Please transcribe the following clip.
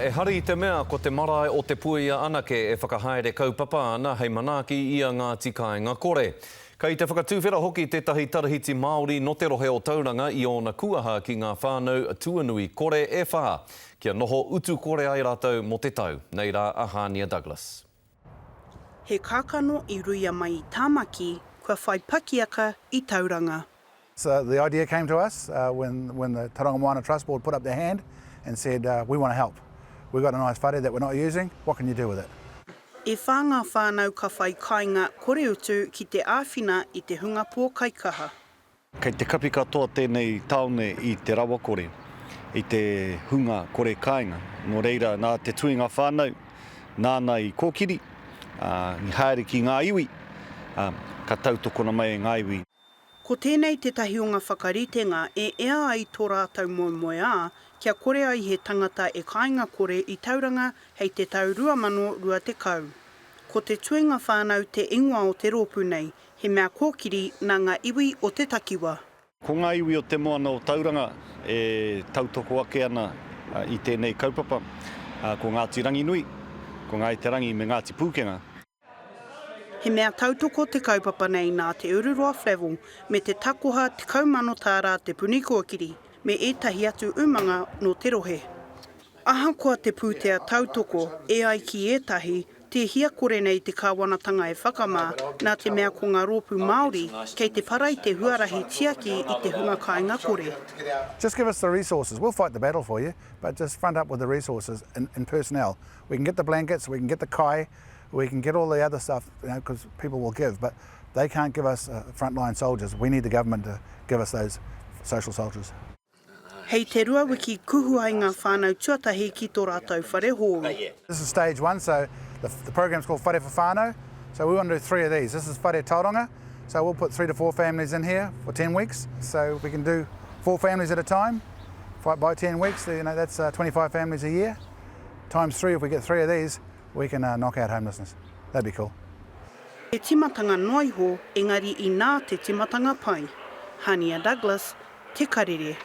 E hari I te mea ko te marae o te puia anake e whakahaere kaupapa ana hei manaaki ia ngā tikainga kore. Kei te whakatūwhera hoki tētahi tarahiti Māori no te rohe o tauranga I ōna kuaha ki ngā whānau tuanui kore e whaha. Kia noho utu kore ai rātou mo te tau. Nei rā Ahania Douglas. He kākano I ruia mai I tāmaki, kua whai pakiaka I tauranga. So the idea came to us when the Tauranga Moana Trust Board put up their hand and said, we want to help. We've got a nice whare that we're not using, what can you do with it? E whānga whānau ka whai kāinga kore utu ki te āwhina I te hunga pō kaikaha. Kei te kapi katoa tēnei taone I te rawa kore, I te hunga kore kāinga. Nō reira, nā te tuinga whānau, nāna I kōkiri, I haere ki ngā iwi, ka tautokona mai ngā iwi. Ko tēnei te tahi o ngā whakaritenga e ea ai tō rātau moe ā, kia kore ai he tangata e kāinga kore I tauranga hei te tau 2020. Ko te tuinga whānau te ingoa o te rōpū nei, he mea kōkiri nā ngā iwi o te takiwa. Ko ngā iwi o te moana o tauranga e tautoko ake ana I tēnei kaupapa, ko Ngāti Ranginui, ko Ngāi Rangi me Ngāti Pūkenga. He mea tautoko te kaupapa nei nā te Ururoa Flavel me te takoha te kaumano tāra te punikōkiri me ētahi atu umanga no te rohe. Ahakoa te pūtea tautoko e ai ki ētahi te hia kore nei te kāwanatanga e whakamā nā te mea ko ngā rōpū Māori kei te parai te huarahi tiaki I te hunga kāinga kore. Just give us the resources. We'll fight the battle for you, but just front up with the resources and personnel. We can get the blankets, we can get the kai, we can get all the other stuff, because people will give, but they can't give us frontline soldiers. We need the government to give us those social soldiers. Hei te rua wiki kuhu ai ngā whānau tuatahi ki tō rātou whare hōru. This is stage one, so the program's called Whare for Whānau. So we want to do 3 of these. This is Whare Tauranga, so we'll put 3 to 4 families in here for 10 weeks. So we can do 4 families at a time, by 10 weeks, that's 25 families a year. Times 3, if we get 3 of these, we can knock out homelessness. That'd be cool. Te timatanga noiho, engari I nā te timatanga pai. Hania Douglas, Te Karere.